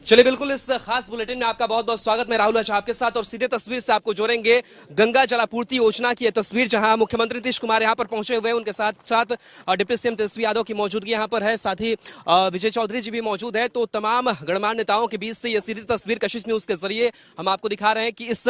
चलिए, बिल्कुल इस खास बुलेटिन में आपका बहुत बहुत स्वागत। मैं राहुल अच्छा आपके साथ और सीधे तस्वीर से आपको जोड़ेंगे गंगा जलापूर्ति योजना की। तस्वीर जहां मुख्यमंत्री नीतीश कुमार यहां पर पहुंचे हुए हैं, उनके साथ साथ डिप्टी सीएम तेजस्वी यादव की मौजूदगी यहां पर है, साथ ही विजय चौधरी जी भी मौजूद है। तो तमाम गणमान्य नेताओं के बीच से ये सीधी तस्वीर कशिश न्यूज के जरिए हम आपको दिखा रहे हैं कि इस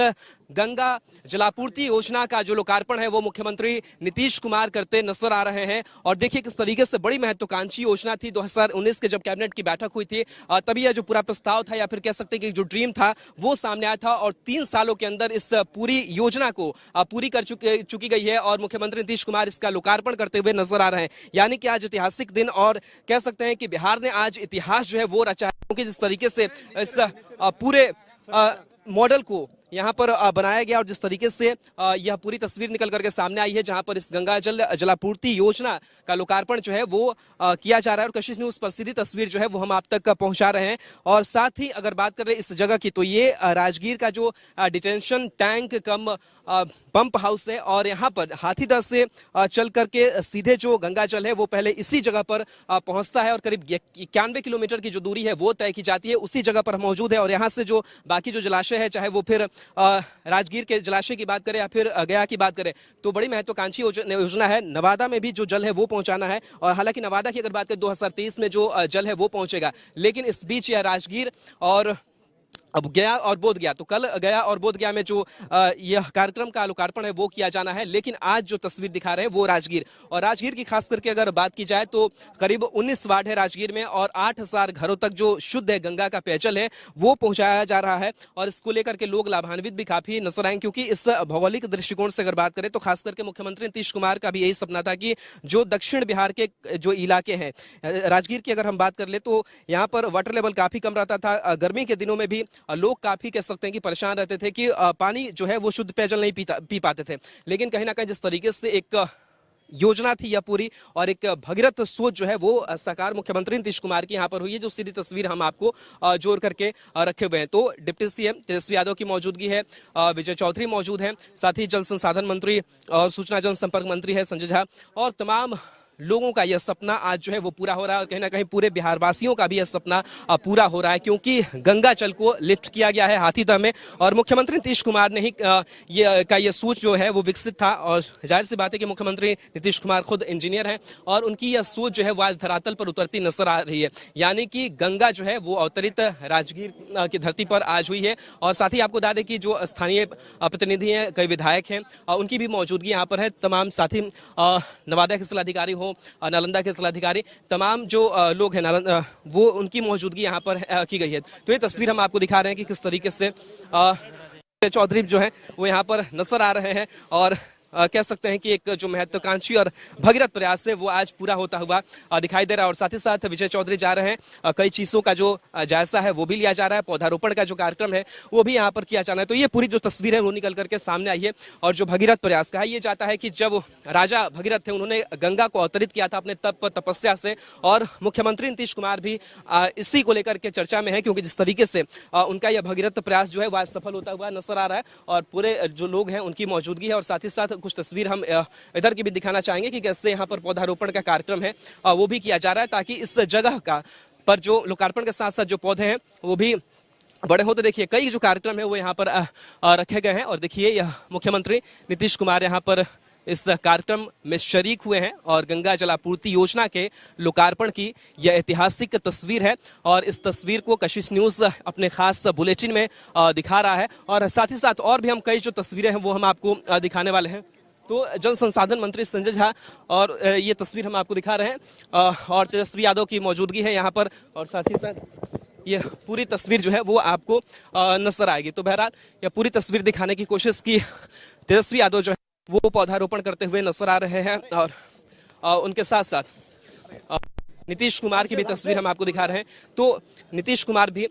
गंगा जलापूर्ति योजना का जो लोकार्पण है वो मुख्यमंत्री नीतीश कुमार करते नजर आ रहे हैं। और देखिए किस तरीके से बड़ी महत्वाकांक्षी योजना थी। 2019 के जब कैबिनेट की बैठक हुई थी तभी यह जो पूरा प्रस्ताव था या फिर कह सकते हैं कि जो ड्रीम था वो सामने आया था, और 3 सालों के अंदर इस पूरी योजना को पूरी कर चुकी गई है और मुख्यमंत्री नीतीश कुमार इसका लोकार्पण करते हुए नजर आ रहे हैं। यानी कि आज ऐतिहासिक दिन, और कह सकते हैं कि बिहार ने आज इतिहास जो है वो रचा है, क्योंकि जिस तरीके से इस पूरे मॉडल को यहाँ पर बनाया गया और जिस तरीके से यह पूरी तस्वीर निकल करके सामने आई है, जहां पर इस गंगा जलापूर्ति योजना का लोकार्पण जो है वो किया जा रहा है। और कशिश न्यूज पर सीधी तस्वीर जो है वो हम आप तक पहुंचा रहे हैं। और साथ ही अगर बात करें इस जगह की, तो ये राजगीर का जो डिटेंशन टैंक कम पंप हाउस है, और यहाँ पर हाथीदह से चल करके सीधे जो गंगा जल है वो पहले इसी जगह पर पहुंचता है, और करीब 91 किलोमीटर की जो दूरी है वो तय की जाती है, उसी जगह पर मौजूद है। और यहाँ से जो बाकी जो जलाशय है, चाहे वो फिर राजगीर के जलाशय की बात करें या फिर गया की बात करें, तो बड़ी महत्वाकांक्षी योजना है। नवादा में भी जो जल है वो पहुंचाना है, और हालांकि नवादा की अगर बात करें 2023 में जो जल है वो पहुंचेगा, लेकिन इस बीच यह राजगीर और अब गया और बोध गया, तो कल गया और बोध गया में जो यह कार्यक्रम का लोकार्पण है वो किया जाना है। लेकिन आज जो तस्वीर दिखा रहे हैं वो राजगीर, और राजगीर की खास करके अगर बात की जाए तो करीब 19 वार्ड है राजगीर में, और 8000 घरों तक जो शुद्ध है गंगा का पेयजल है वो पहुंचाया जा रहा है। और इसको लेकर के लोग लाभान्वित भी काफी नजर आए, क्योंकि इस भौगोलिक दृष्टिकोण से अगर बात करें तो खास करके मुख्यमंत्री नीतीश कुमार का भी यही सपना था कि जो दक्षिण बिहार के जो इलाके हैं, राजगीर की अगर हम बात कर ले तो यहाँ पर वाटर लेवल काफी कम रहता था। गर्मी के दिनों में भी लोग काफी कह सकते हैं कि परेशान रहते थे कि पानी जो है वो शुद्ध पेयजल नहीं पी पाते थे। लेकिन कहीं ना कहीं जिस तरीके से एक योजना थी यह पूरी, और एक भगीरथ सोच जो है वो साकार मुख्यमंत्री नीतीश कुमार की यहाँ पर हुई है, जो सीधी तस्वीर हम आपको जोड़ करके रखे हुए हैं। तो डिप्टी सीएम तेजस्वी यादव की मौजूदगी है, विजय चौधरी मौजूद हैं, साथ ही जल संसाधन मंत्री और सूचना जनसंपर्क मंत्री है संजय झा, और तमाम लोगों का यह सपना आज जो है वो पूरा हो रहा है। और कहीं ना कहीं पूरे बिहार वासियों का भी यह सपना पूरा हो रहा है, क्योंकि गंगा जल को लिफ्ट किया गया है हाथीदह में, और मुख्यमंत्री नीतीश कुमार ने ही ये सोच जो है वो विकसित था। और जाहिर सी बात है कि मुख्यमंत्री नीतीश कुमार खुद इंजीनियर हैं, और उनकी यह सोच जो है वो आज धरातल पर उतरती नजर आ रही है। यानी कि गंगा जो है वो अवतरित राजगीर की धरती पर आज हुई है। और साथ ही आपको बता दें कि जो स्थानीय प्रतिनिधि हैं, कई विधायक हैं, उनकी भी मौजूदगी यहाँ पर है। तमाम साथी नवादा के जिलाधिकारी हो, नालंदा के जिलाधिकारी, तमाम जो लोग हैं वो उनकी मौजूदगी यहाँ पर की गई है। तो ये तस्वीर हम आपको दिखा रहे हैं कि किस तरीके से चौधरी जो है वो यहाँ पर नजर आ रहे हैं, और कह सकते हैं कि एक जो महत्वाकांक्षी और भगीरथ प्रयास है वो आज पूरा होता हुआ दिखाई दे रहा है। और साथ ही साथ विजय चौधरी जा रहे हैं, कई चीजों का जो जायजा है वो भी लिया जा रहा है, पौधारोपण का जो कार्यक्रम है वो भी यहाँ पर किया जाना है। तो ये पूरी जो तस्वीर है वो निकल करके सामने आई है। और जो भगीरथ प्रयास कहा ये जाता है कि जब राजा भगीरथ थे उन्होंने गंगा को अवतरित किया था अपने तप तपस्या से, और मुख्यमंत्री नीतीश कुमार भी इसी को लेकर के चर्चा में है, क्योंकि जिस तरीके से उनका यह भगीरथ प्रयास जो है वह सफल होता हुआ नजर आ रहा है, और पूरे जो लोग हैं उनकी मौजूदगी है। और साथ ही साथ कुछ तस्वीर हम इधर की भी दिखाना चाहेंगे कि कैसे यहाँ पर पौधारोपण का कार्यक्रम है वो भी किया जा रहा है, ताकि इस जगह का पर जो लोकार्पण के साथ साथ जो पौधे हैं वो भी बड़े हो। तो देखिए कई जो कार्यक्रम है वो यहाँ पर रखे गए हैं, और देखिए यह मुख्यमंत्री नीतीश कुमार यहाँ पर इस कार्यक्रम में शरीक हुए हैं, और गंगा जलापूर्ति योजना के लोकार्पण की यह ऐतिहासिक तस्वीर है। और इस तस्वीर को कशिश न्यूज अपने खास बुलेटिन में दिखा रहा है, और साथ ही साथ और भी हम कई जो तस्वीरें हैं वो हम आपको दिखाने वाले हैं। तो जल संसाधन मंत्री संजय झा और ये तस्वीर हम आपको दिखा रहे हैं, और तेजस्वी यादव की मौजूदगी है यहाँ पर, और साथ ही साथ ये पूरी तस्वीर जो है वो आपको नजर आएगी। तो बहरहाल यह पूरी तस्वीर दिखाने की कोशिश की। तेजस्वी यादव जो है वो पौधारोपण करते हुए नजर आ रहे हैं, और उनके साथ साथ नीतीश कुमार की भी तस्वीर हम आपको दिखा रहे हैं। तो नीतीश कुमार भी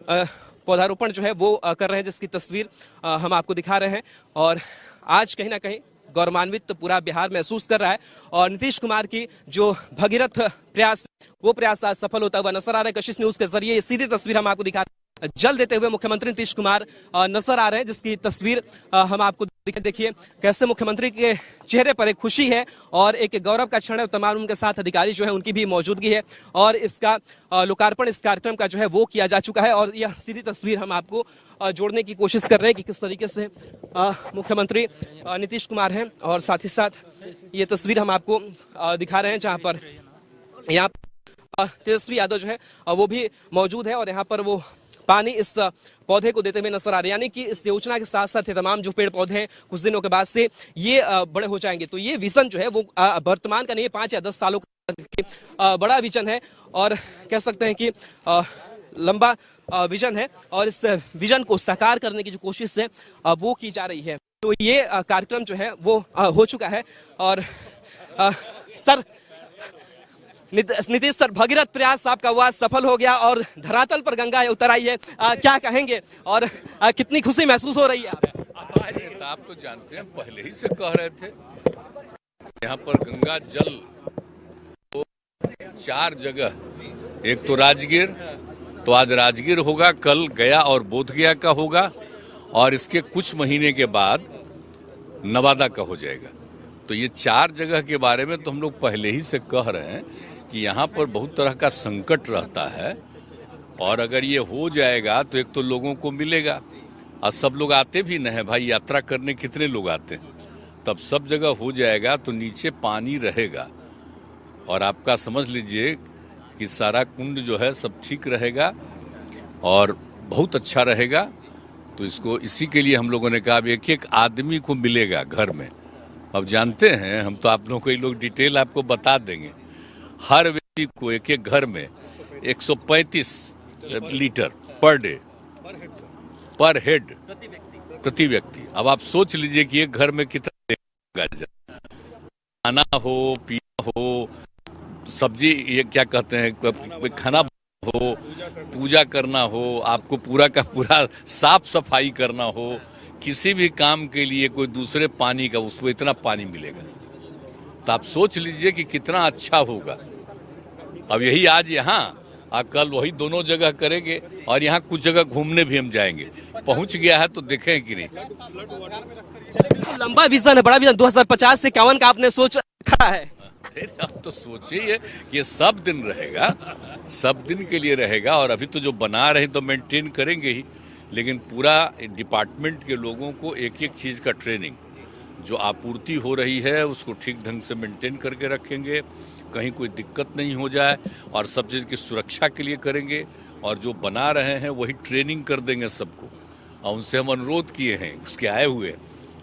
पौधारोपण जो है वो कर रहे हैं, जिसकी तस्वीर हम आपको दिखा रहे हैं। और आज कहीं ना कहीं गौरवान्वित पूरा बिहार महसूस कर रहा है, और नीतीश कुमार की जो भगीरथ प्रयास वो प्रयास आज सफल होता हुआ नजर आ रहा है। कशिश न्यूज के जरिए ये सीधी तस्वीर हम आपको दिखा रहे हैं, जल देते हुए मुख्यमंत्री नीतीश कुमार नजर आ रहे हैं, जिसकी तस्वीर हम आपको देखिए कैसे मुख्यमंत्री के चेहरे पर एक खुशी है और एक गौरव का क्षण है। तमाम उनके साथ अधिकारी जो है उनकी भी मौजूदगी है और इसका लोकार्पण इस कार्यक्रम का जो है वो किया जा चुका है। और यह सीधी तस्वीर हम आपको जोड़ने की कोशिश कर रहे हैं कि किस तरीके से मुख्यमंत्री नीतीश कुमार हैं और साथ ही साथ ये तस्वीर हम आपको दिखा रहे हैं जहां पर यहाँ तेजस्वी यादव जो है वो भी मौजूद है और यहाँ पर वो पानी इस पौधे को देते हुए नजर आ रहे हैं। यानी कि इस योजना के साथ साथ तमाम जो पेड़ पौधे हैं कुछ दिनों के बाद से ये बड़े हो जाएंगे। तो ये विजन जो है वो वर्तमान का नहीं, 5 या 10 सालों का बड़ा विजन है और कह सकते हैं कि लंबा विजन है और इस विजन को साकार करने की जो कोशिश है वो की जा रही है। तो ये कार्यक्रम जो है वो हो चुका है और सर नीतीश सर, भगीरथ प्रयास आपका हुआ, सफल हो गया और धरातल पर गंगा उतर आई है, क्या कहेंगे और कितनी खुशी महसूस हो रही है? आप तो जानते हैं, पहले ही से कह रहे थे यहाँ पर गंगा जल तो 4 जगह, एक तो राजगीर, तो आज राजगीर होगा, कल गया और बोधगया का होगा और इसके कुछ महीने के बाद नवादा का हो जाएगा। तो ये 4 जगह के बारे में तो हम लोग पहले ही से कह रहे हैं कि यहाँ पर बहुत तरह का संकट रहता है और अगर ये हो जाएगा तो एक तो लोगों को मिलेगा और सब लोग आते भी नहीं है भाई, यात्रा करने कितने लोग आते हैं, तब सब जगह हो जाएगा तो नीचे पानी रहेगा और आपका समझ लीजिए कि सारा कुंड जो है सब ठीक रहेगा और बहुत अच्छा रहेगा। तो इसको इसी के लिए हम लोगों ने कहा एक एक आदमी को मिलेगा घर में। अब जानते हैं हम तो आप लोगों को ये लोग डिटेल आपको बता देंगे, हर व्यक्ति को एक एक घर में 135 लीटर पर डे पर हेड प्रति व्यक्ति। अब आप सोच लीजिए कि एक घर में कितना खाना हो, पीना हो, सब्जी, ये क्या कहते हैं, खाना हो, पूजा करना हो, आपको पूरा का पूरा साफ सफाई करना हो, किसी भी काम के लिए कोई दूसरे पानी का उसको इतना पानी मिलेगा। तो आप सोच लीजिए कि कितना अच्छा होगा। अब यही आज यहाँ कल वही दोनों जगह करेंगे और यहाँ कुछ जगह घूमने भी हम जाएंगे। पहुंच गया है तो देखें कि नहीं। लंबा विजन है, बड़ा विजन, 2050 से 51 का आपने सोच रखा है। अब तो सोचिए कि ये सब दिन रहेगा, सब दिन के लिए रहेगा और अभी तो जो बना रहे तो मेंटेन करेंगे ही, लेकिन पूरा डिपार्टमेंट के लोगों को एक एक चीज का ट्रेनिंग, जो आपूर्ति हो रही है उसको ठीक ढंग से मेंटेन करके रखेंगे, कहीं कोई दिक्कत नहीं हो जाए और सब चीज़ की सुरक्षा के लिए करेंगे और जो बना रहे हैं वही ट्रेनिंग कर देंगे सबको। और उनसे हम अनुरोध किए हैं, उसके आए हुए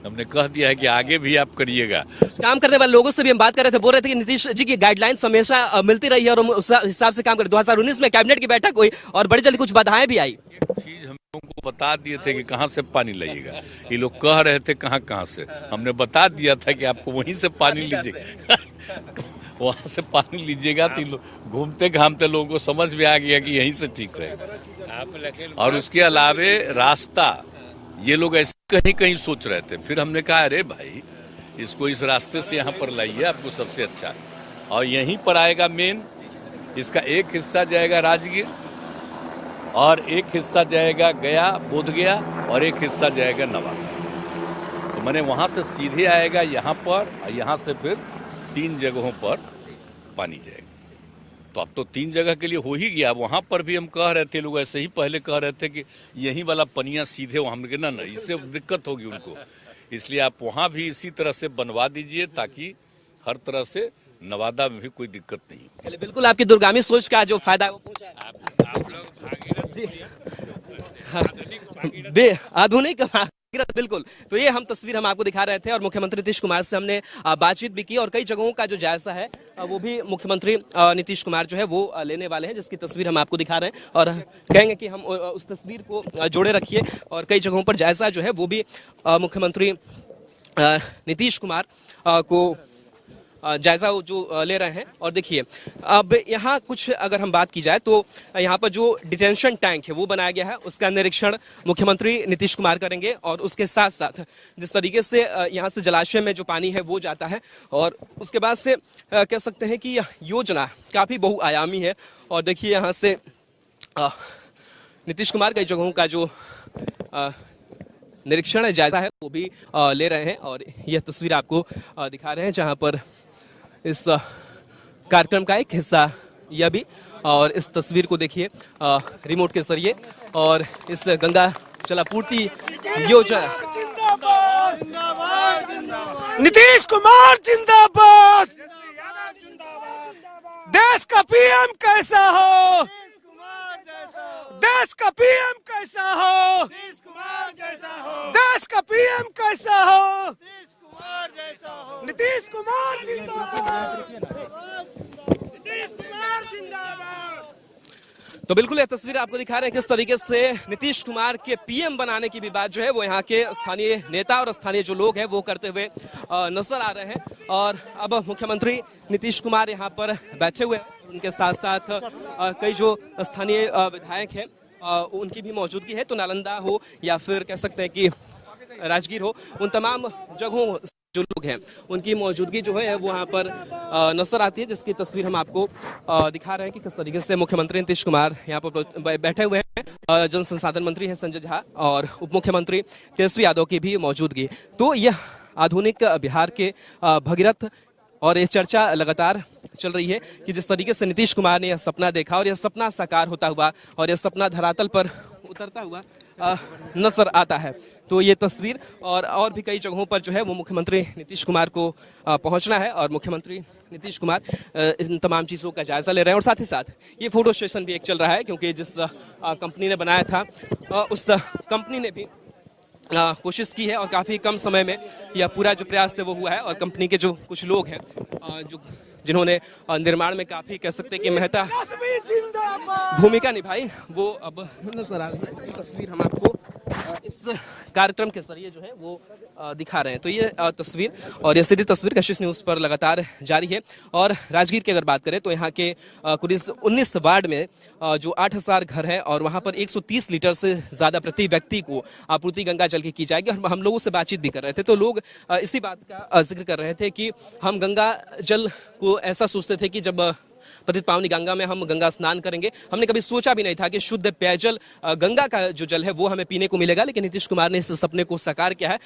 हमने कह दिया है कि आगे भी आप करिएगा। काम करने वाले लोगों से भी हम बात कर रहे थे, बोल रहे थे कि नीतीश जी की गाइडलाइंस हमेशा मिलती रही है और उस हिसाब से काम करें। 2019 में कैबिनेट की बैठक हुई और बड़ी जल्दी कुछ बाधाएं भी आई। चीज हम लोगों को बता दिए थे कि कहाँ से पानी लाइएगा, ये लोग कह रहे थे कहाँ से, हमने बता दिया था कि आपको वहीं से पानी लीजिएगा वहां से पानी लीजिएगा तो घूमते घामते लोगों को समझ में आ गया कि यहीं से ठीक रहेगा। और उसके अलावे रास्ता, ये लोग ऐसे कहीं कहीं सोच रहे थे, फिर हमने कहा अरे भाई इसको इस रास्ते से यहाँ पर लाइए, आपको सबसे अच्छा। और यहीं पर आएगा मेन, इसका एक हिस्सा जाएगा राजगीर और एक हिस्सा जाएगा गया, बोधगया और एक हिस्सा जाएगा नवादा। तो मैंने वहां से सीधे आएगा यहाँ पर और यहाँ से फिर 3 जगहों पर पानी जाएगा। तो अब तो 3 जगह के लिए हो ही गया। वहां पर भी हम कह रहे थे, लोग ऐसे ही पहले कह रहे थे कि यही वाला पनिया सीधे वहां, हमने कहा ना, इससे दिक्कत होगी उनको, इसलिए आप वहां भी इसी तरह से बनवा दीजिए ताकि हर तरह से नवादा में भी कोई दिक्कत नहीं। चलिए, बिल्कुल आपकी दूरगामी सोच का जो फायदा है वो पहुंचा है। आप लोग आधुनिक, बिल्कुल। तो ये हम तस्वीर हम आपको दिखा रहे थे और मुख्यमंत्री नीतीश कुमार से हमने बातचीत भी की और कई जगहों का जो जायजा है वो भी मुख्यमंत्री नीतीश कुमार जो है वो लेने वाले हैं, जिसकी तस्वीर हम आपको दिखा रहे हैं और कहेंगे कि हम उस तस्वीर को जोड़े रखिए। और कई जगहों पर जायजा जो है वो भी मुख्यमंत्री नीतीश कुमार को जायजा जो ले रहे हैं। और देखिए, अब यहाँ कुछ अगर हम बात की जाए तो यहाँ पर जो डिटेंशन टैंक है वो बनाया गया है, उसका निरीक्षण मुख्यमंत्री नीतीश कुमार करेंगे और उसके साथ साथ जिस तरीके से यहाँ से जलाशय में जो पानी है वो जाता है और उसके बाद से कह सकते हैं कि यह योजना काफ़ी बहुआयामी है। और देखिए, यहाँ से नीतीश कुमार कई जगहों का जो निरीक्षण है, जायजा है, वो भी ले रहे हैं। और यह तस्वीर आपको दिखा रहे हैं जहां पर इस कार्यक्रम का एक हिस्सा यह भी। और इस तस्वीर को देखिए रिमोट के जरिए। और इस गंगा जलापूर्ति योजना, नीतीश कुमार जिंदाबाद, देश का पीएम कैसा हो, देश का पीएम कैसा हो, देश का पीएम कैसा हो, नीतीश कुमार जिंदाबाद। तो बिल्कुल ये तस्वीर आपको दिखा रहे हैं किस तरीके से नीतीश कुमार के पीएम बनाने की भी बात जो है वो यहाँ के स्थानीय नेता और स्थानीय जो लोग हैं वो करते हुए नजर आ रहे हैं। और अब मुख्यमंत्री नीतीश कुमार यहाँ पर बैठे हुए हैं, उनके साथ साथ कई जो स्थानीय विधायक हैं उनकी भी मौजूदगी है। तो नालंदा हो या फिर कह सकते हैं कि राजगीर हो, उन तमाम जगहों जो लोग हैं उनकी मौजूदगी जो है वो यहाँ पर नजर आती है, जिसकी तस्वीर हम आपको दिखा रहे हैं कि किस तरीके से मुख्यमंत्री नीतीश कुमार यहाँ पर बैठे हुए हैं। जल संसाधन मंत्री है संजय झा और उप मुख्यमंत्री तेजस्वी यादव की भी मौजूदगी। तो यह आधुनिक बिहार के भगीरथ और ये चर्चा लगातार चल रही है कि जिस तरीके से नीतीश कुमार ने यह सपना देखा और यह सपना साकार होता हुआ और यह सपना धरातल पर उतरता हुआ नजर आता है। तो ये तस्वीर और भी कई जगहों पर जो है वो मुख्यमंत्री नीतीश कुमार को पहुंचना है और मुख्यमंत्री नीतीश कुमार इन तमाम चीज़ों का जायजा ले रहे हैं। और साथ ही साथ ये फोटो सेशन भी एक चल रहा है, क्योंकि जिस कंपनी ने बनाया था उस कंपनी ने भी कोशिश की है और काफ़ी कम समय में यह पूरा जो प्रयास है वो हुआ है। और कंपनी के जो कुछ लोग हैं जो जिन्होंने निर्माण में काफ़ी कह सकते हैं कि महत्ता भूमिका निभाई, वो अब नजर आ रही है। इसकी तस्वीर हम आपको इस कार्यक्रम के जरिए जो है वो दिखा रहे हैं। तो ये तस्वीर और ये सीधी तस्वीर कशिश न्यूज़ पर लगातार जारी है। और राजगीर की अगर बात करें तो यहाँ के कुल 19 वार्ड में जो 8000 घर हैं और वहाँ पर 130 लीटर से ज़्यादा प्रति व्यक्ति को आपूर्ति गंगा जल की जाएगी। और हम लोगों से बातचीत भी कर रहे थे तो लोग इसी बात का जिक्र कर रहे थे कि हम गंगा जल को ऐसा सोचते थे कि जब पतित पावनी गंगा में हम गंगा स्नान करेंगे, हमने कभी सोचा भी नहीं था कि शुद्ध पेयजल गंगा का जो जल है वो हमें पीने को मिलेगा। लेकिन नीतीश कुमार ने इस सपने को साकार किया है